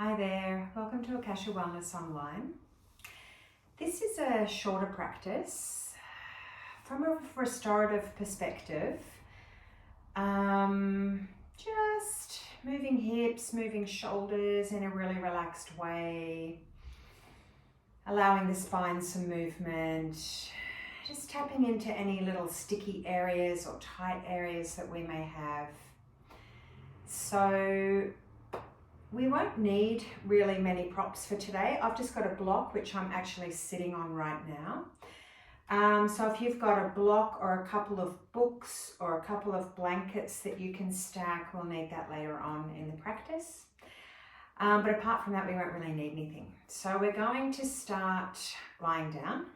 Hi there, welcome to Akasha Wellness Online. This is a shorter practice from a restorative perspective. Just moving hips, moving shoulders in a really relaxed way, allowing the spine some movement, just tapping into any little sticky areas or tight areas that we may have. So we won't need really many props for today. I've just got a block which I'm actually sitting on right now. So if you've got a block or a couple of books or a couple of blankets that you can stack, we'll need that later on in the practice. But apart from that, we won't really need anything. So we're going to start lying down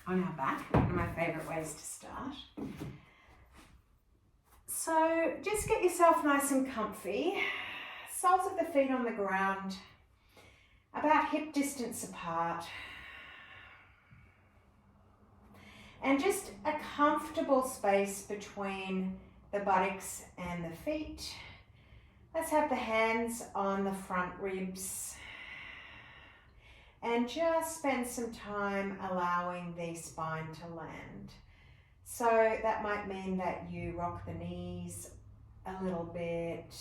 on our back, one of my favourite ways to start. So just get yourself nice and comfy. Soles of the feet on the ground, about hip distance apart. And just a comfortable space between the buttocks and the feet. Let's have the hands on the front ribs. And just spend some time allowing the spine to land. So that might mean that you rock the knees a little bit.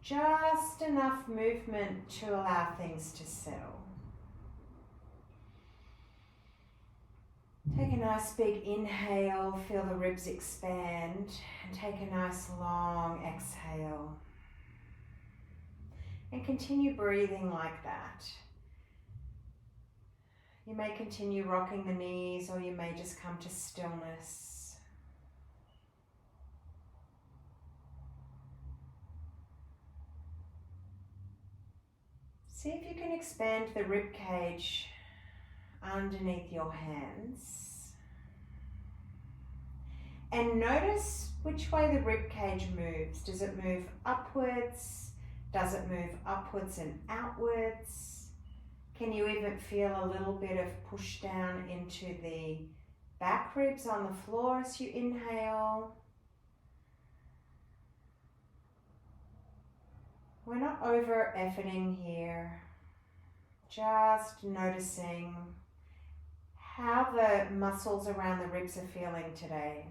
Just enough movement to allow things to settle. Take a nice big inhale, feel the ribs expand, and take a nice long exhale. And continue breathing like that. You may continue rocking the knees, or you may just come to stillness. See if you can expand the rib cage underneath your hands. And notice which way the rib cage moves. Does it move upwards? Does it move upwards and outwards? Can you even feel a little bit of push down into the back ribs on the floor as you inhale? We're not over efforting here, just noticing how the muscles around the ribs are feeling today,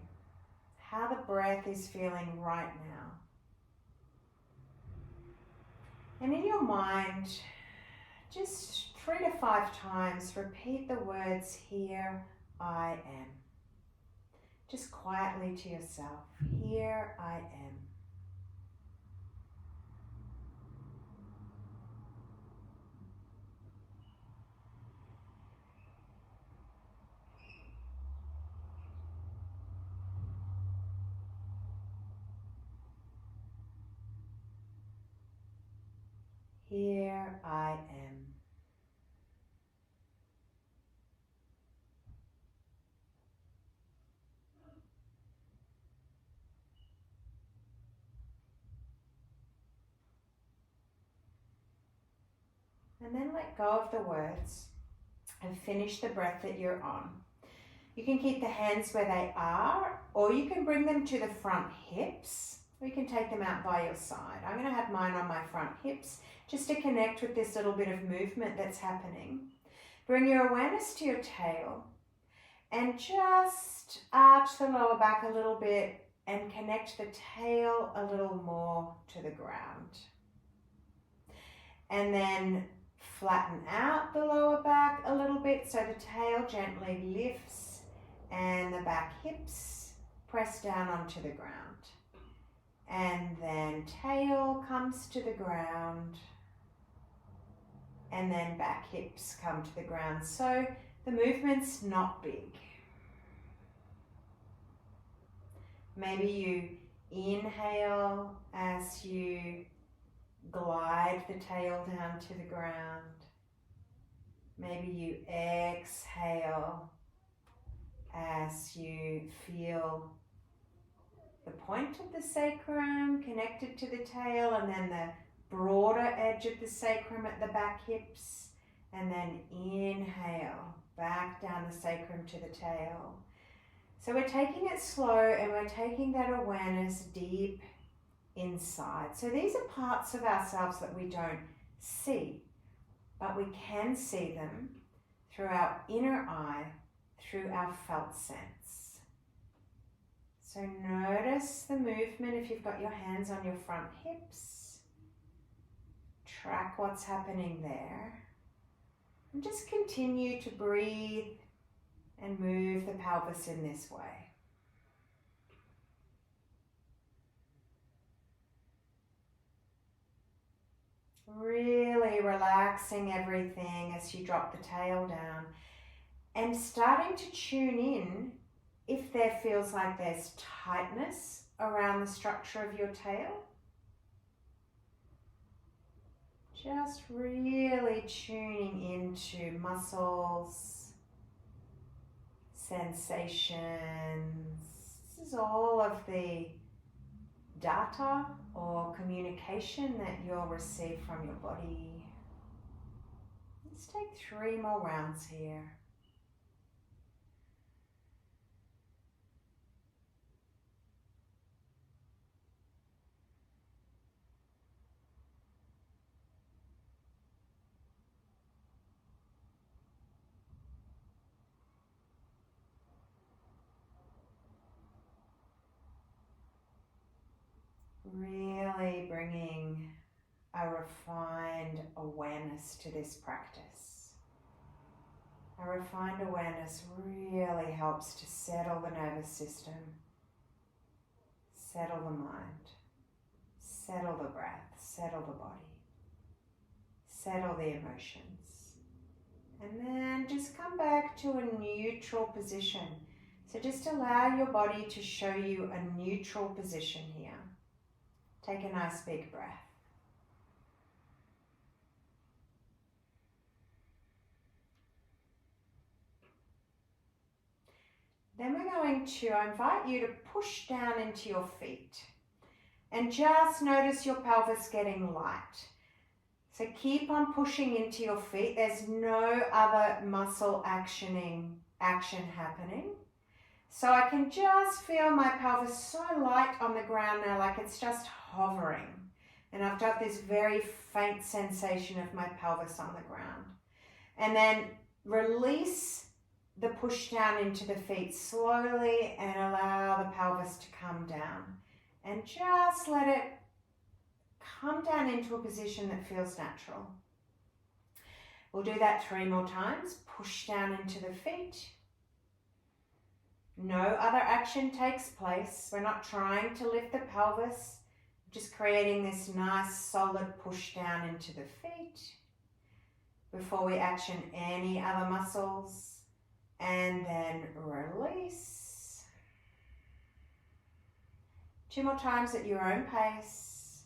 how the breath is feeling right now. And in your mind, just 3 to 5 times, repeat the words, "Here I am." Just quietly to yourself, "Here I am." Here I am. And then let go of the words and finish the breath that you're on. You can keep the hands where they are, or you can bring them to the front hips. Or you can take them out by your side. I'm going to have mine on my front hips just to connect with this little bit of movement that's happening. Bring your awareness to your tail and just arch the lower back a little bit and connect the tail a little more to the ground. And then flatten out the lower back a little bit so the tail gently lifts and the back hips press down onto the ground. And then tail comes to the ground, and then back hips come to the ground. So the movement's not big. Maybe you inhale as you glide the tail down to the ground. Maybe you exhale as you feel the point of the sacrum connected to the tail, and then the broader edge of the sacrum at the back hips, and then inhale back down the sacrum to the tail. So we're taking it slow and we're taking that awareness deep inside. So these are parts of ourselves that we don't see, but we can see them through our inner eye, through our felt sense. So notice the movement if you've got your hands on your front hips. Track what's happening there. And just continue to breathe and move the pelvis in this way. Really relaxing everything as you drop the tail down and starting to tune in if there feels like there's tightness around the structure of your tail. Just really tuning into muscles, sensations. This is all of the data or communication that you'll receive from your body. Let's take 3 more rounds here. Really bringing a refined awareness to this practice. A refined awareness really helps to settle the nervous system, settle the mind, settle the breath, settle the body, settle the emotions. And then just come back to a neutral position. So just allow your body to show you a neutral position here. Take a nice big breath. Then we're going to invite you to push down into your feet and just notice your pelvis getting light. So keep on pushing into your feet. There's no other muscle action happening. So I can just feel my pelvis so light on the ground now, like it's just hovering. And I've got this very faint sensation of my pelvis on the ground. And then release the push down into the feet slowly and allow the pelvis to come down. And just let it come down into a position that feels natural. We'll do that 3 more times. Push down into the feet. No other action takes place. We're not trying to lift the pelvis, just creating this nice solid push down into the feet before we action any other muscles, and then release. 2 more times at your own pace.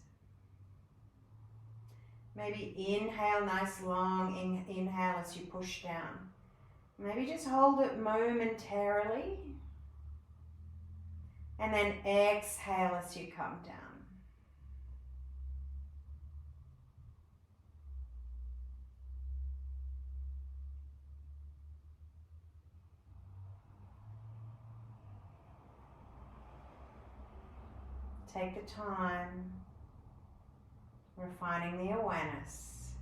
Maybe inhale, nice long inhale as you push down. Maybe just hold it momentarily. And then exhale as you come down. Take the time, refining the awareness.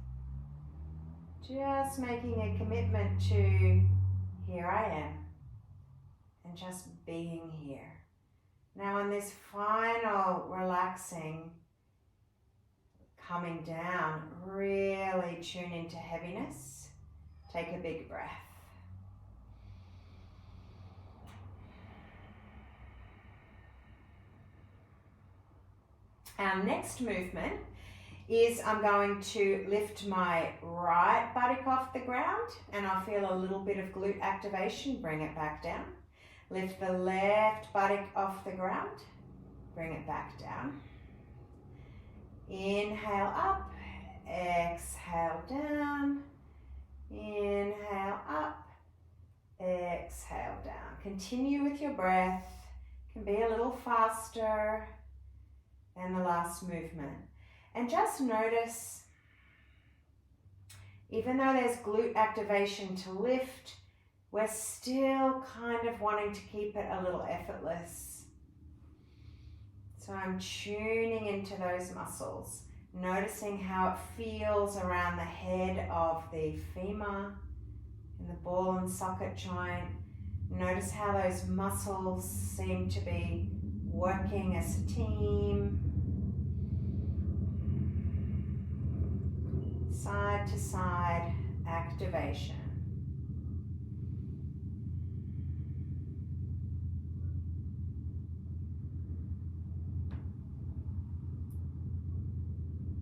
Just making a commitment to here I am and just being here. Now on this final relaxing, coming down, really tune into heaviness. Take a big breath. Our next movement is I'm going to lift my right buttock off the ground and I'll feel a little bit of glute activation, bring it back down. Lift the left buttock off the ground, bring it back down. Inhale up, exhale down. Inhale up, exhale down. Continue with your breath, can be a little faster. And the last movement. And just notice, even though there's glute activation to lift, we're still kind of wanting to keep it a little effortless. So So I'm tuning into those muscles, noticing how it feels around the head of the femur in the ball and socket joint. Notice how those muscles seem to be working as a team. Side to side activation.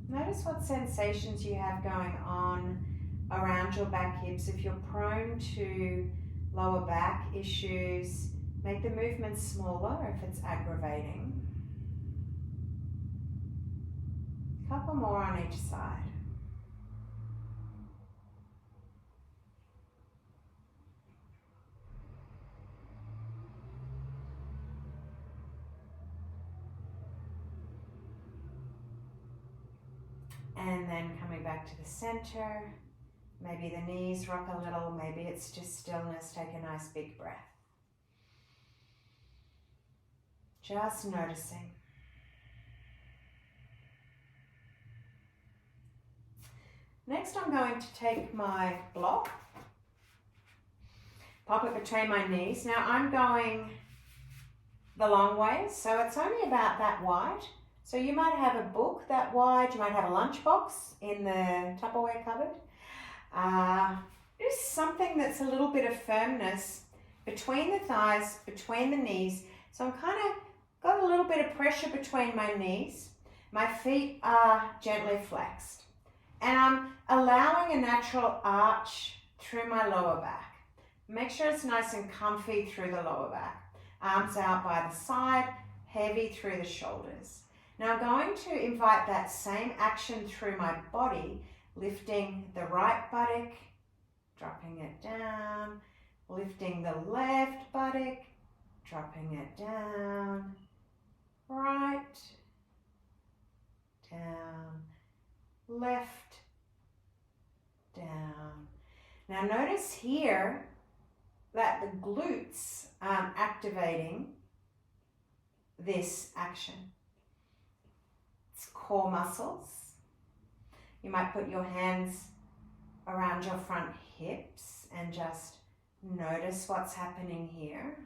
Notice what sensations you have going on around your back hips. If you're prone to lower back issues, make the movement smaller if it's aggravating. A couple more on each side. And then coming back to the center, maybe the knees rock a little, maybe it's just stillness. Take a nice big breath. Just noticing. Next I'm going to take my block, pop it between my knees. Now I'm going the long way, so it's only about that wide. So you might have a book that wide, you might have a lunchbox in the Tupperware cupboard. Just something that's a little bit of firmness between the thighs, between the knees. So I'm kind of got a little bit of pressure between my knees. My feet are gently flexed. And I'm allowing a natural arch through my lower back. Make sure it's nice and comfy through the lower back. Arms out by the side, heavy through the shoulders. Now I'm going to invite that same action through my body, lifting the right buttock, dropping it down, lifting the left buttock, dropping it down, right, down, left, down. Now notice here that the glutes are activating this action. It's core muscles. You might put your hands around your front hips and just notice what's happening here.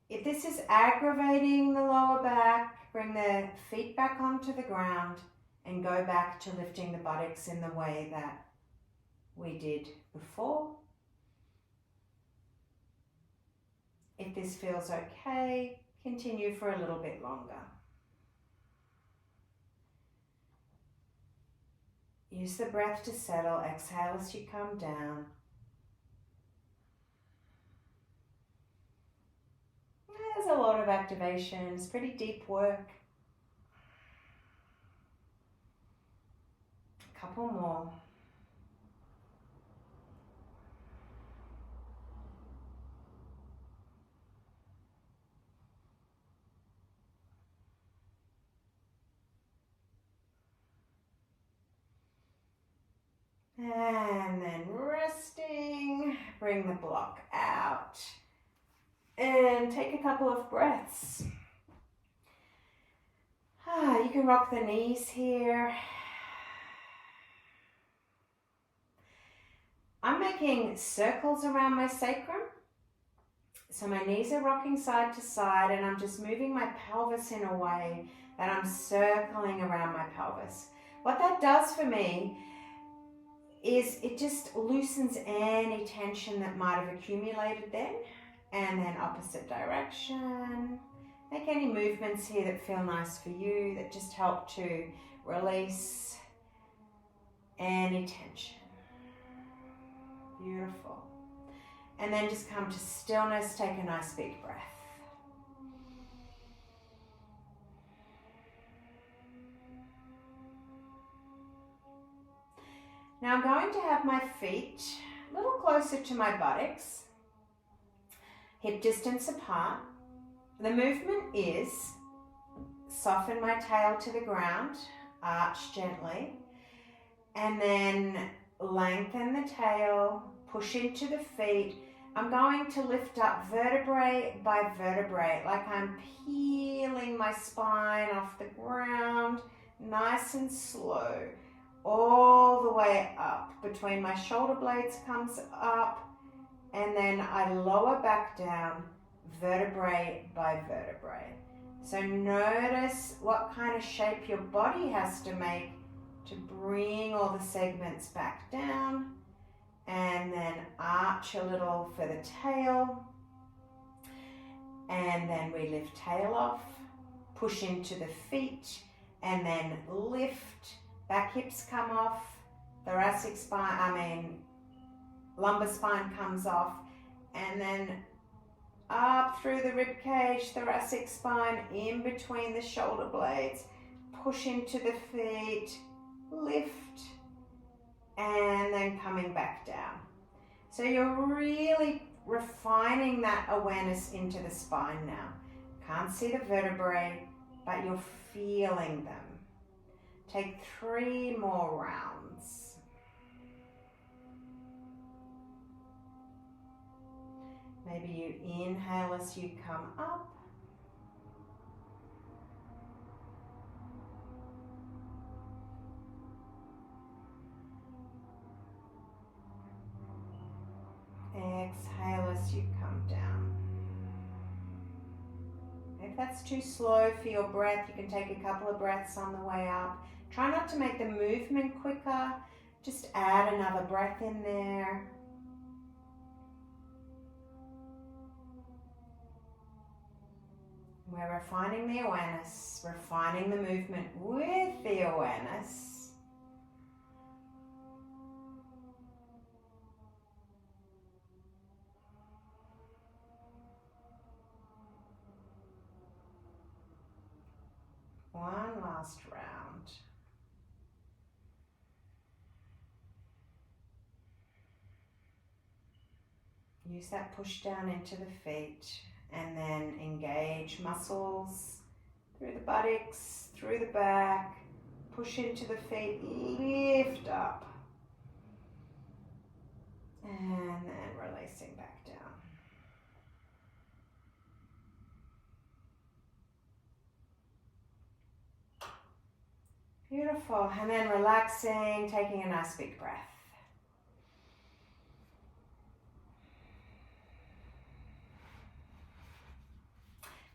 If this is aggravating the lower back, bring the feet back onto the ground and go back to lifting the buttocks in the way that we did before. If this feels okay, continue for a little bit longer. Use the breath to settle. Exhale as you come down. There's a lot of activation. It's pretty deep work. A couple more. And then resting, bring the block out and take a couple of breaths. You can rock the knees here. I'm making circles around my sacrum. So my knees are rocking side to side and I'm just moving my pelvis in a way that I'm circling around my pelvis. What that does for me is it just loosens any tension that might have accumulated then, and then opposite direction. Make any movements here that feel nice for you, that just help to release any tension. Beautiful. And then just come to stillness, take a nice big breath. Now I'm going to have my feet a little closer to my buttocks, hip distance apart. The movement is soften my tail to the ground, arch gently, and then lengthen the tail, push into the feet, I'm going to lift up vertebrae by vertebrae, like I'm peeling my spine off the ground, nice and slow, all the way up. Between my shoulder blades comes up, and then I lower back down, vertebrae by vertebrae. So notice what kind of shape your body has to make to bring all the segments back down, and then arch a little for the tail, and then we lift tail off, push into the feet, and then lift, back hips come off, thoracic spine, lumbar spine comes off, and then up through the rib cage, thoracic spine, in between the shoulder blades, push into the feet, lift, and then coming back down. So you're really refining that awareness into the spine now. Can't see the vertebrae, but you're feeling them. Take 3 more rounds. Maybe you inhale as you come up. Exhale as you come down. If that's too slow for your breath, you can take a couple of breaths on the way up. Try not to make the movement quicker. Just add another breath in there. We're refining the awareness, refining the movement with the awareness. One last round. Use that push down into the feet, and then engage muscles through the buttocks, through the back, push into the feet, lift up, and then releasing back down. Beautiful, and then relaxing, taking a nice big breath.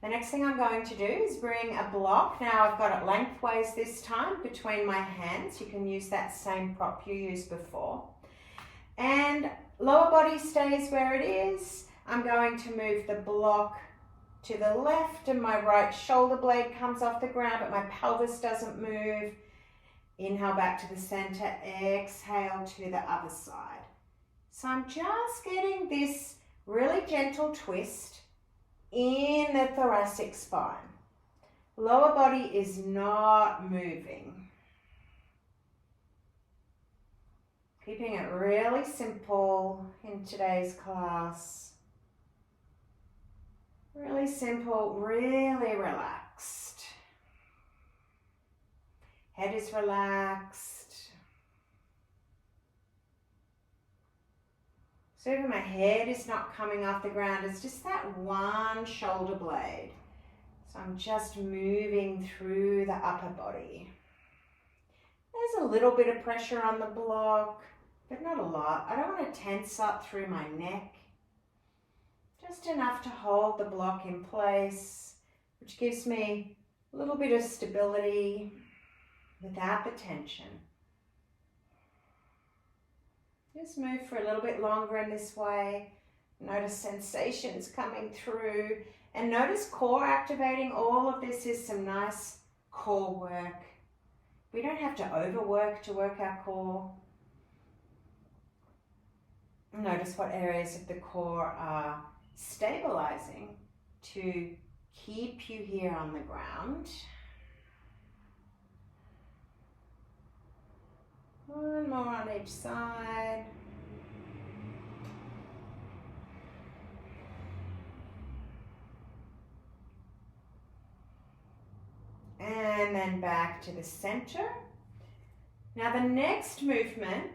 The next thing I'm going to do is bring a block. Now I've got it lengthways this time between my hands. You can use that same prop you used before. And lower body stays where it is. I'm going to move the block to the left and my right shoulder blade comes off the ground, but my pelvis doesn't move. Inhale back to the center, exhale to the other side. So I'm just getting this really gentle twist in the thoracic spine. Lower body is not moving. Keeping it really simple in today's class. Really simple, really relaxed. Head is relaxed. So even my head is not coming off the ground, it's just that one shoulder blade. So I'm just moving through the upper body. There's a little bit of pressure on the block, but not a lot. I don't want to tense up through my neck. Just enough to hold the block in place, which gives me a little bit of stability without the tension. Just move for a little bit longer in this way. Notice sensations coming through, and notice core activating. All of this is some nice core work. We don't have to overwork to work our core. Notice what areas of the core are stabilizing to keep you here on the ground. One more on each side. And then back to the center. Now the next movement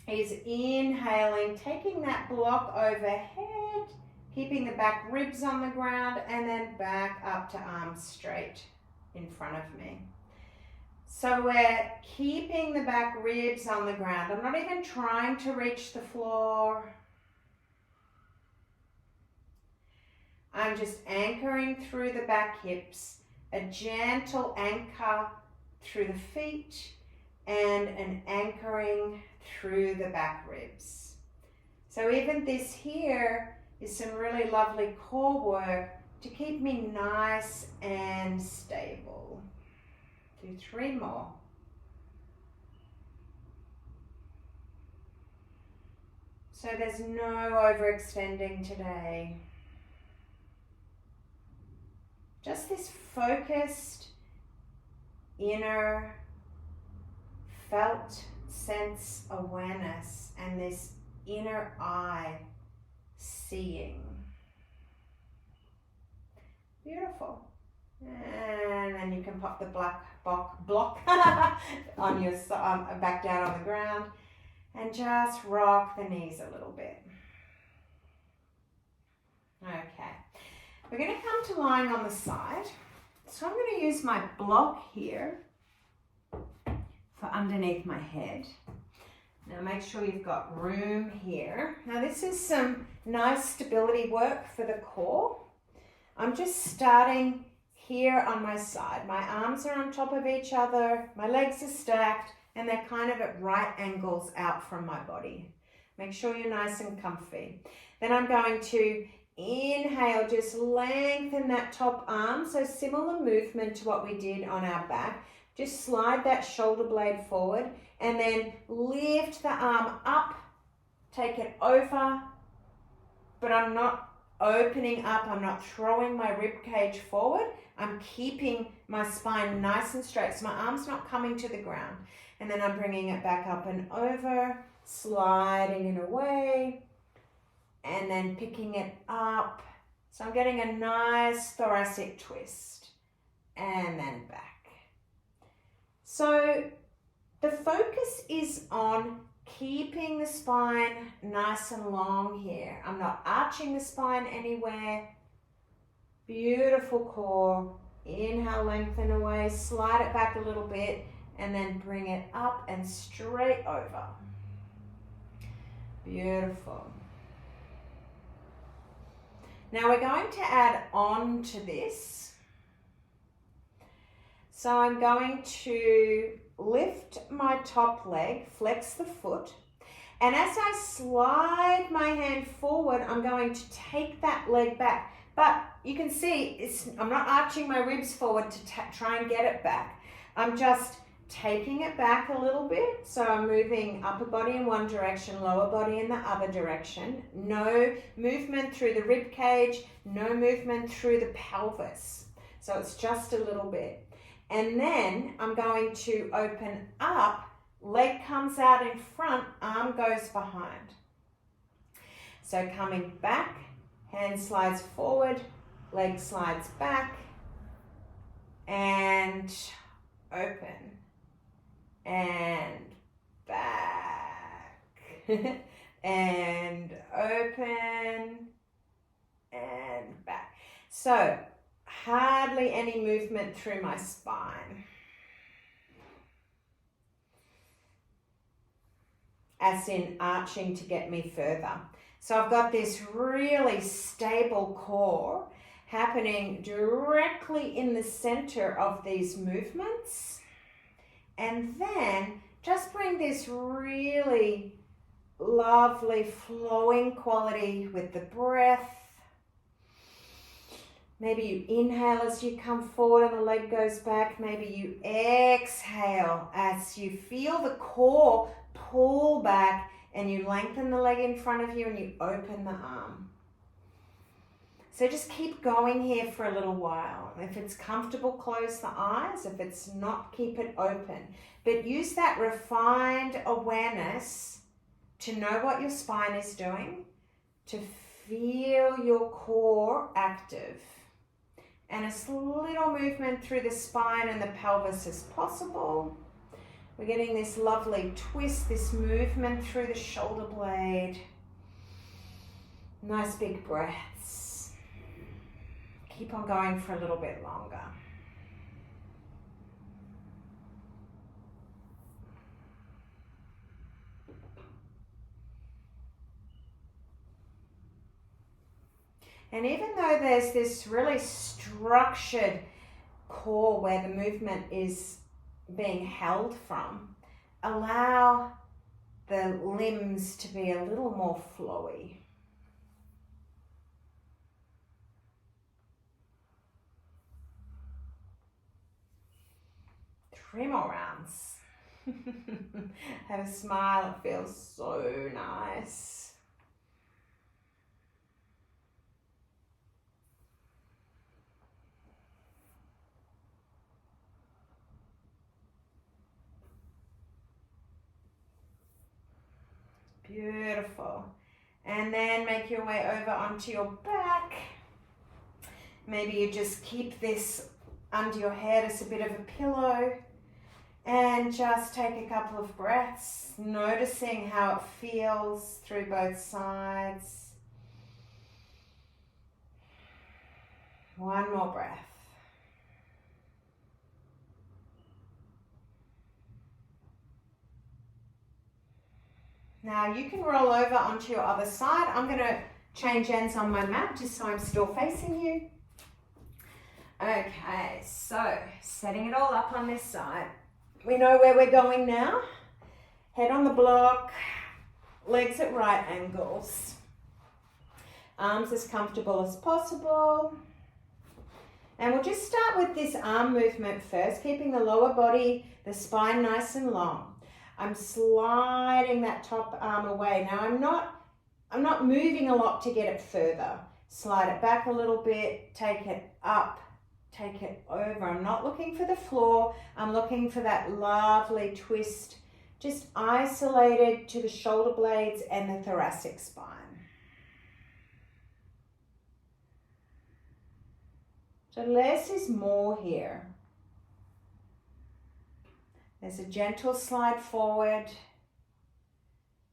is inhaling, taking that block overhead, keeping the back ribs on the ground, and then back up to arms straight in front of me. So we're keeping the back ribs on the ground. I'm not even trying to reach the floor. I'm just anchoring through the back hips, a gentle anchor through the feet, and an anchoring through the back ribs. So even this here is some really lovely core work to keep me nice and stable. Do 3 more. So there's no overextending today. Just this focused, inner, felt sense awareness and this inner eye seeing. Beautiful. And then you can pop the black block on your back down on the ground and just rock the knees a little bit. Okay. We're going to come to lying on the side. So I'm going to use my block here for underneath my head. Now make sure you've got room here. Now this is some nice stability work for the core. I'm just starting here on my side. My arms are on top of each other, my legs are stacked, and they're kind of at right angles out from my body. Make sure you're nice and comfy. Then I'm going to inhale, just lengthen that top arm. So similar movement to what we did on our back. Just slide that shoulder blade forward and then lift the arm up, take it over, but I'm not opening up, I'm not throwing my rib cage forward. I'm keeping my spine nice and straight, so my arm's not coming to the ground. And then I'm bringing it back up and over, sliding it away, and then picking it up. So I'm getting a nice thoracic twist, and then back. So the focus is on keeping the spine nice and long here. I'm not arching the spine anywhere. Beautiful core. Inhale, lengthen away, slide it back a little bit, and then bring it up and straight over. Beautiful. Now we're going to add on to this. So I'm going to lift my top leg, flex the foot, and as I slide my hand forward, I'm going to take that leg back. But you can see I'm not arching my ribs forward to try and get it back. I'm just taking it back a little bit. So I'm moving upper body in one direction, lower body in the other direction. No movement through the rib cage, no movement through the pelvis. So it's just a little bit. And then I'm going to open up, leg comes out in front, arm goes behind. So coming back, hand slides forward, leg slides back, and open, and back, and open, and back. So hardly any movement through my spine. As in arching to get me further. So I've got this really stable core happening directly in the center of these movements. And then just bring this really lovely flowing quality with the breath. Maybe you inhale as you come forward and the leg goes back. Maybe you exhale as you feel the core pull back and you lengthen the leg in front of you and you open the arm. So just keep going here for a little while. If it's comfortable, close the eyes. If it's not, keep it open. But use that refined awareness to know what your spine is doing, to feel your core active. And as little movement through the spine and the pelvis as possible. We're getting this lovely twist, this movement through the shoulder blade. Nice big breaths. Keep on going for a little bit longer. And even though there's this really structured core where the movement is being held from, allow the limbs to be a little more flowy. Three more rounds. Have a smile, it feels so nice. Beautiful. And then make your way over onto your back. Maybe you just keep this under your head as a bit of a pillow. And just take a couple of breaths, noticing how it feels through both sides. One more breath. Now you can roll over onto your other side. I'm going to change ends on my mat just so I'm still facing you. Okay, so setting it all up on this side. We know where we're going now. Head on the block, legs at right angles. Arms as comfortable as possible. And we'll just start with this arm movement first, keeping the lower body, the spine nice and long. I'm sliding that top arm away. Now I'm not moving a lot to get it further. Slide it back a little bit, take it up, take it over. I'm not looking for the floor. I'm looking for that lovely twist, just isolated to the shoulder blades and the thoracic spine. So less is more here. There's a gentle slide forward.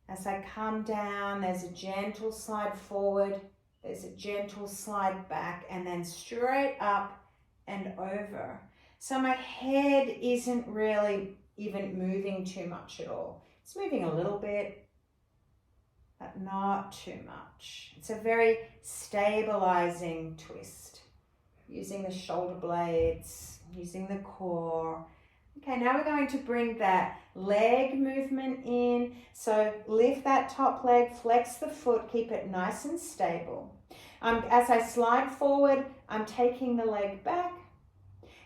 As I come down, there's a gentle slide forward. There's a gentle slide back and then straight up and over. So my head isn't really even moving too much at all. It's moving a little bit, but not too much. It's a very stabilizing twist. Using the shoulder blades, using the core. Okay, now we're going to bring that leg movement in. So lift that top leg, flex the foot, keep it nice and stable. As I slide forward, I'm taking the leg back.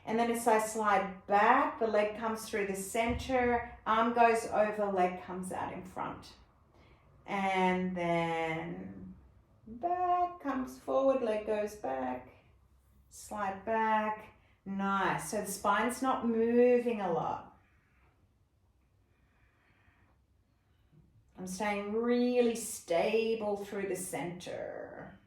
And then as I slide back, the leg comes through the center, arm goes over, leg comes out in front. And then back, comes forward, leg goes back, slide back. Nice. So the spine's not moving a lot. I'm staying really stable through the center.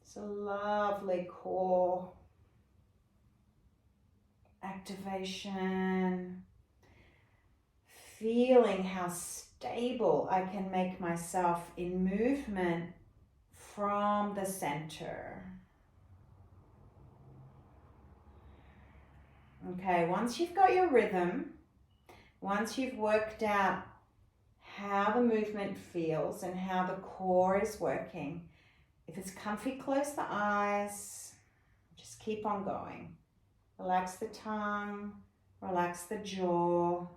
It's a lovely core activation. Feeling how stable I can make myself in movement from the center. Okay, once you've got your rhythm, once you've worked out how the movement feels and how the core is working, if it's comfy, close the eyes, just keep on going. Relax the tongue, relax the jaw.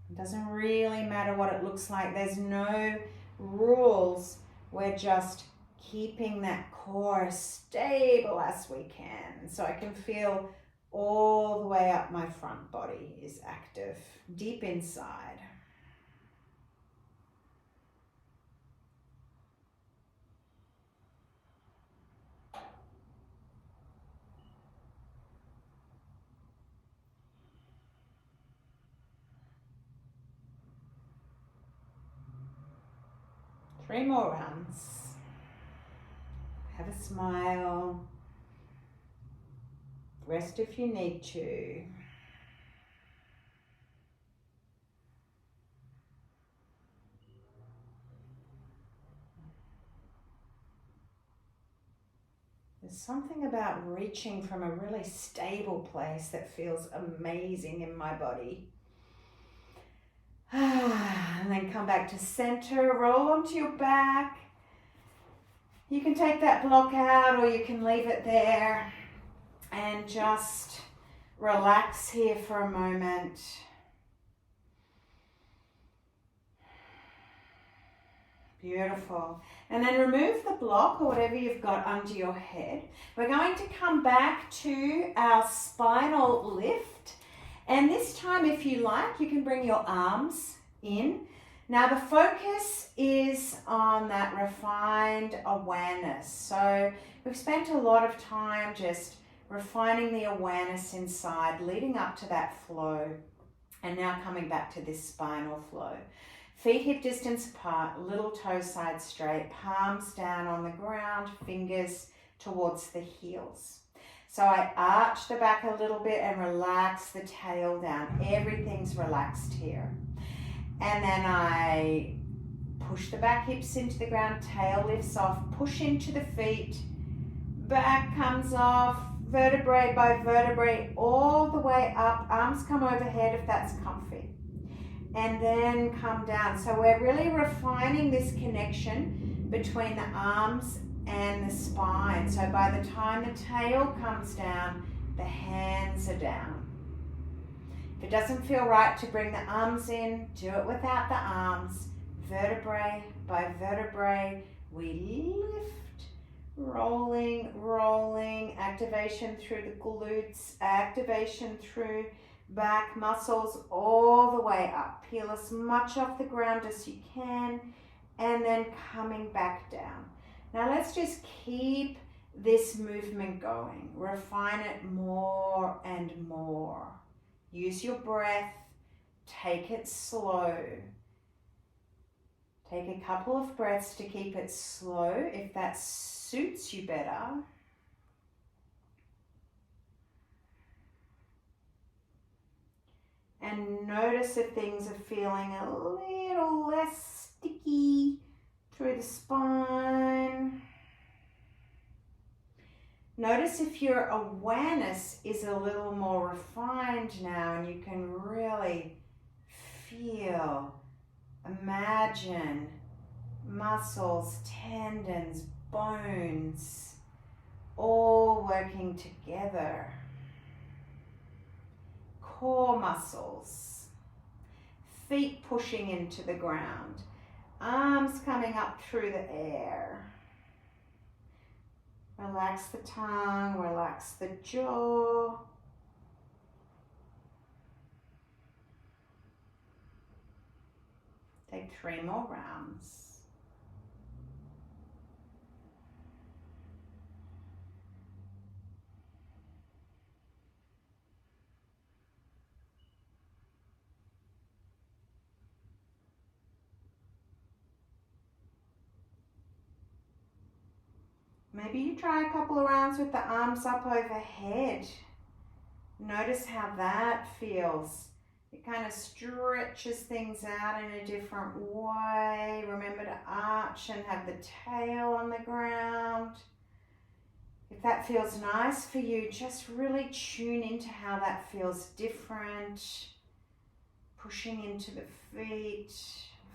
It doesn't really matter what it looks like. There's no rules. We're just keeping that core as stable as we can. So I can feel all the way up my front body is active, deep inside. 3 more rounds. Have a smile. Rest if you need to. There's something about reaching from a really stable place that feels amazing in my body. And then come back to center, roll onto your back. You can take that block out or you can leave it there and just relax here for a moment. Beautiful. And then remove the block or whatever you've got under your head. We're going to come back to our spinal lift. And this time, if you like, you can bring your arms in. Now the focus is on that refined awareness. So we've spent a lot of time just refining the awareness inside, leading up to that flow, and now coming back to this spinal flow. Feet hip distance apart, little toe side straight, palms down on the ground, fingers towards the heels. So I arch the back a little bit and relax the tail down. Everything's relaxed here. And then I push the back hips into the ground, tail lifts off, push into the feet, back comes off, vertebrae by vertebrae, all the way up, arms come overhead if that's comfy. And then come down. So we're really refining this connection between the arms and the spine. So by the time the tail comes down, the hands are down. If it doesn't feel right to bring the arms in, do it without the arms. Vertebrae by vertebrae, we lift, rolling, rolling, activation through the glutes, activation through back muscles all the way up. Peel as much off the ground as you can, and then coming back down. Now let's just keep this movement going. Refine it more and more. Use your breath, take it slow. Take a couple of breaths to keep it slow if that suits you better. And notice if things are feeling a little less sticky through the spine. Notice if your awareness is a little more refined now and you can really feel, imagine muscles, tendons, bones, all working together. Core muscles, feet pushing into the ground, arms coming up through the air. Relax the tongue, relax the jaw. Take 3 more rounds. Maybe you try a couple of rounds with the arms up overhead. Notice how that feels. It kind of stretches things out in a different way. Remember to arch and have the tail on the ground. If that feels nice for you, just really tune into how that feels different. Pushing into the feet,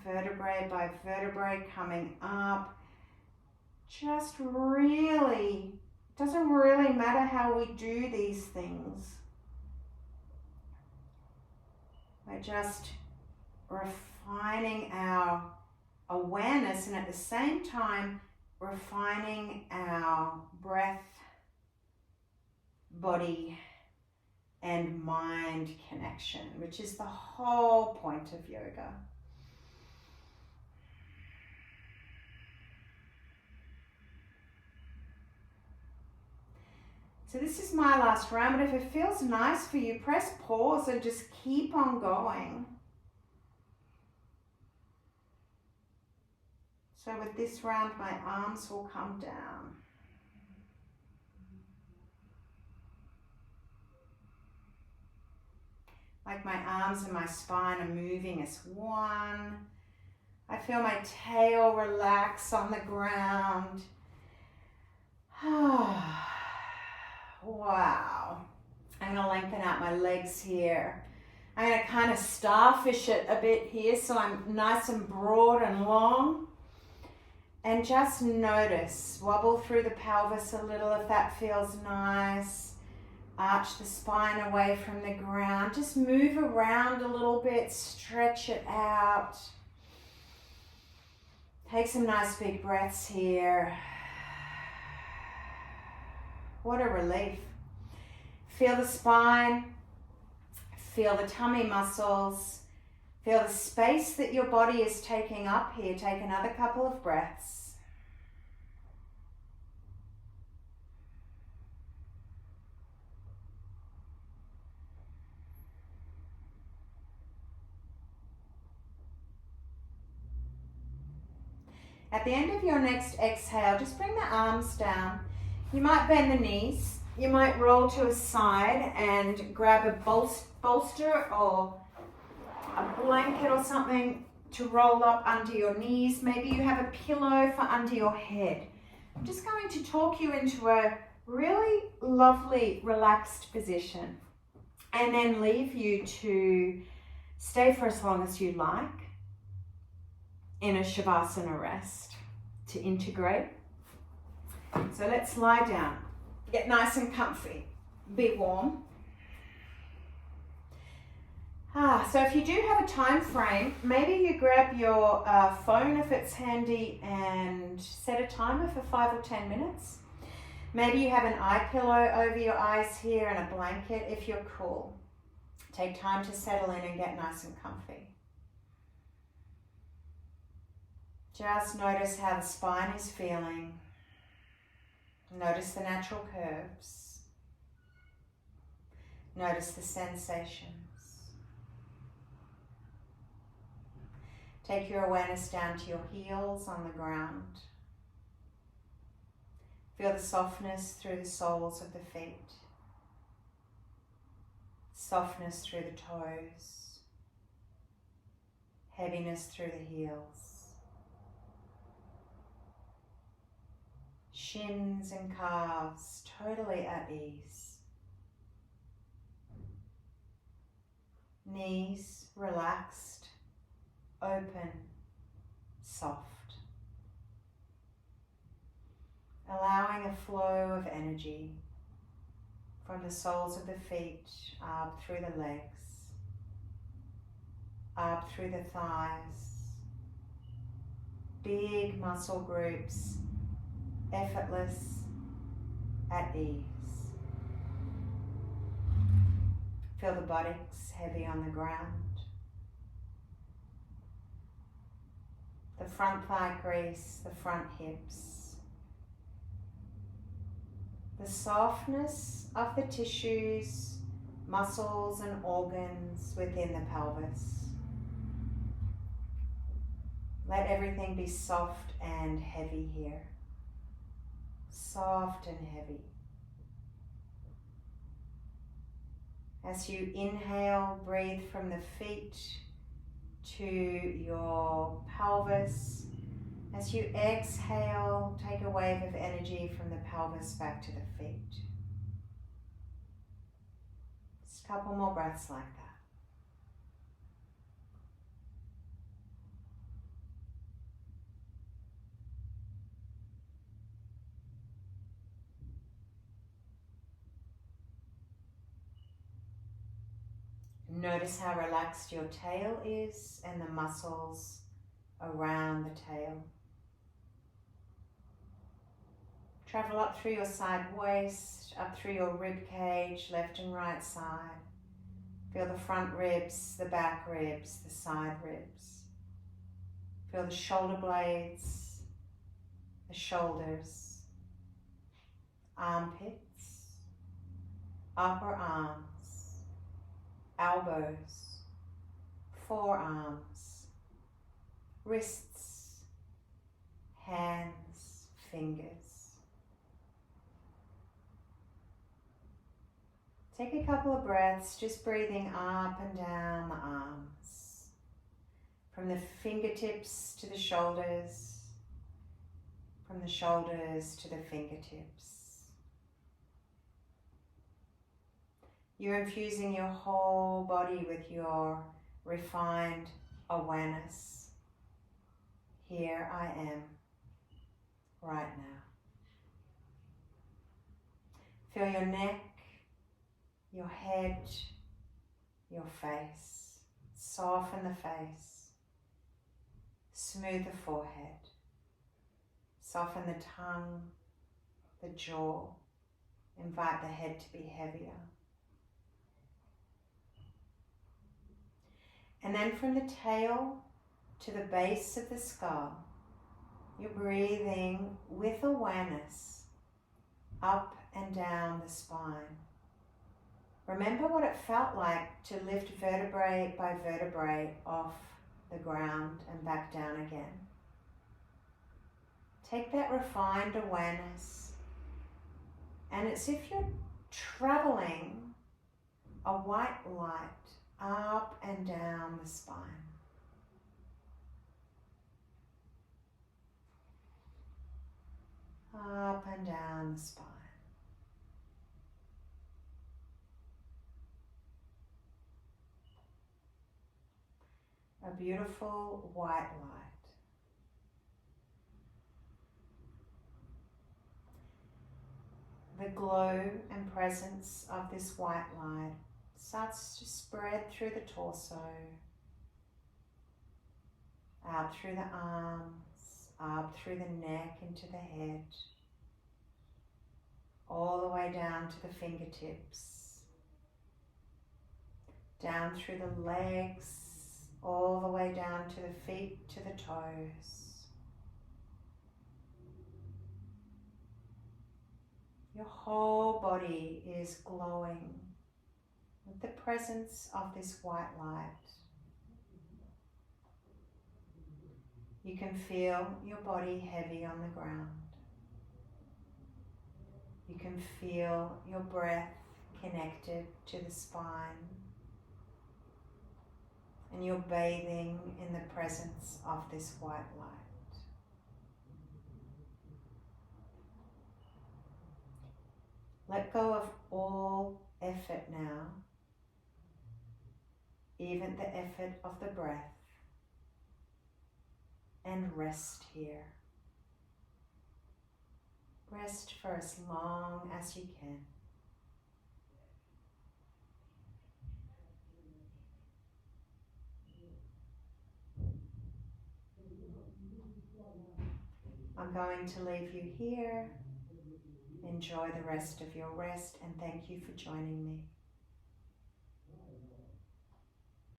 vertebrae by vertebrae coming up. Just really, doesn't really matter how we do these things. We're just refining our awareness and at the same time refining our breath, body, and mind connection, which is the whole point of yoga. So this is my last round, but if it feels nice for you, press pause and just keep on going. So with this round, my arms will come down. Like my arms and my spine are moving as one. I feel my tail relax on the ground. Wow. I'm going to lengthen out my legs here. I'm going to kind of starfish it a bit here so I'm nice and broad and long. And just notice, wobble through the pelvis a little if that feels nice. Arch the spine away from the ground. Just move around a little bit, stretch it out. Take some nice big breaths here. What a relief. Feel the spine, feel the tummy muscles, feel the space that your body is taking up here. Take another couple of breaths. At the end of your next exhale, just bring the arms down. You might bend the knees. You might roll to a side and grab a bolster or a blanket or something to roll up under your knees. Maybe you have a pillow for under your head. I'm just going to talk you into a really lovely, relaxed position and then leave you to stay for as long as you like in a Shavasana rest to integrate. So let's lie down, get nice and comfy, be warm. So if you do have a time frame, maybe you grab your phone if it's handy and set a timer for 5 or 10 minutes. Maybe you have an eye pillow over your eyes here and a blanket if you're cool. Take time to settle in and get nice and comfy. Just notice how the spine is feeling. Notice the natural curves. Notice the sensations. Take your awareness down to your heels on the ground. Feel the softness through the soles of the feet. Softness through the toes. Heaviness through the heels. Shins and calves totally at ease. Knees relaxed, open, soft. Allowing a flow of energy from the soles of the feet up through the legs, up through the thighs. Big muscle groups, effortless, at ease. Feel the buttocks heavy on the ground. The front thigh crease, the front hips. The softness of the tissues, muscles and organs within the pelvis. Let everything be soft and heavy here. Soft and heavy. As you inhale, breathe from the feet to your pelvis. As you exhale, take a wave of energy from the pelvis back to the feet. Just a couple more breaths like that. Notice how relaxed your tail is and the muscles around the tail. Travel up through your side waist, up through your rib cage, left and right side. Feel the front ribs, the back ribs, the side ribs. Feel the shoulder blades, the shoulders, armpits, upper arms, elbows, forearms, wrists, hands, fingers. Take a couple of breaths, just breathing up and down the arms, from the fingertips to the shoulders, from the shoulders to the fingertips. You're infusing your whole body with your refined awareness. Here I am, right now. Feel your neck, your head, your face. Soften the face. Smooth the forehead. Soften the tongue, the jaw. Invite the head to be heavier. And then from the tail to the base of the skull, you're breathing with awareness up and down the spine. Remember what it felt like to lift vertebrae by vertebrae off the ground and back down again. Take that refined awareness, and it's if you're traveling a white light up and down the spine. Up and down the spine. A beautiful white light. The glow and presence of this white light starts to spread through the torso, out through the arms, up through the neck into the head, all the way down to the fingertips, down through the legs, all the way down to the feet, to the toes. Your whole body is glowing with the presence of this white light. You can feel your body heavy on the ground. You can feel your breath connected to the spine. And you're bathing in the presence of this white light. Let go of all effort now, even the effort of the breath, and rest here. Rest for as long as you can. I'm going to leave you here. Enjoy the rest of your rest, and thank you for joining me.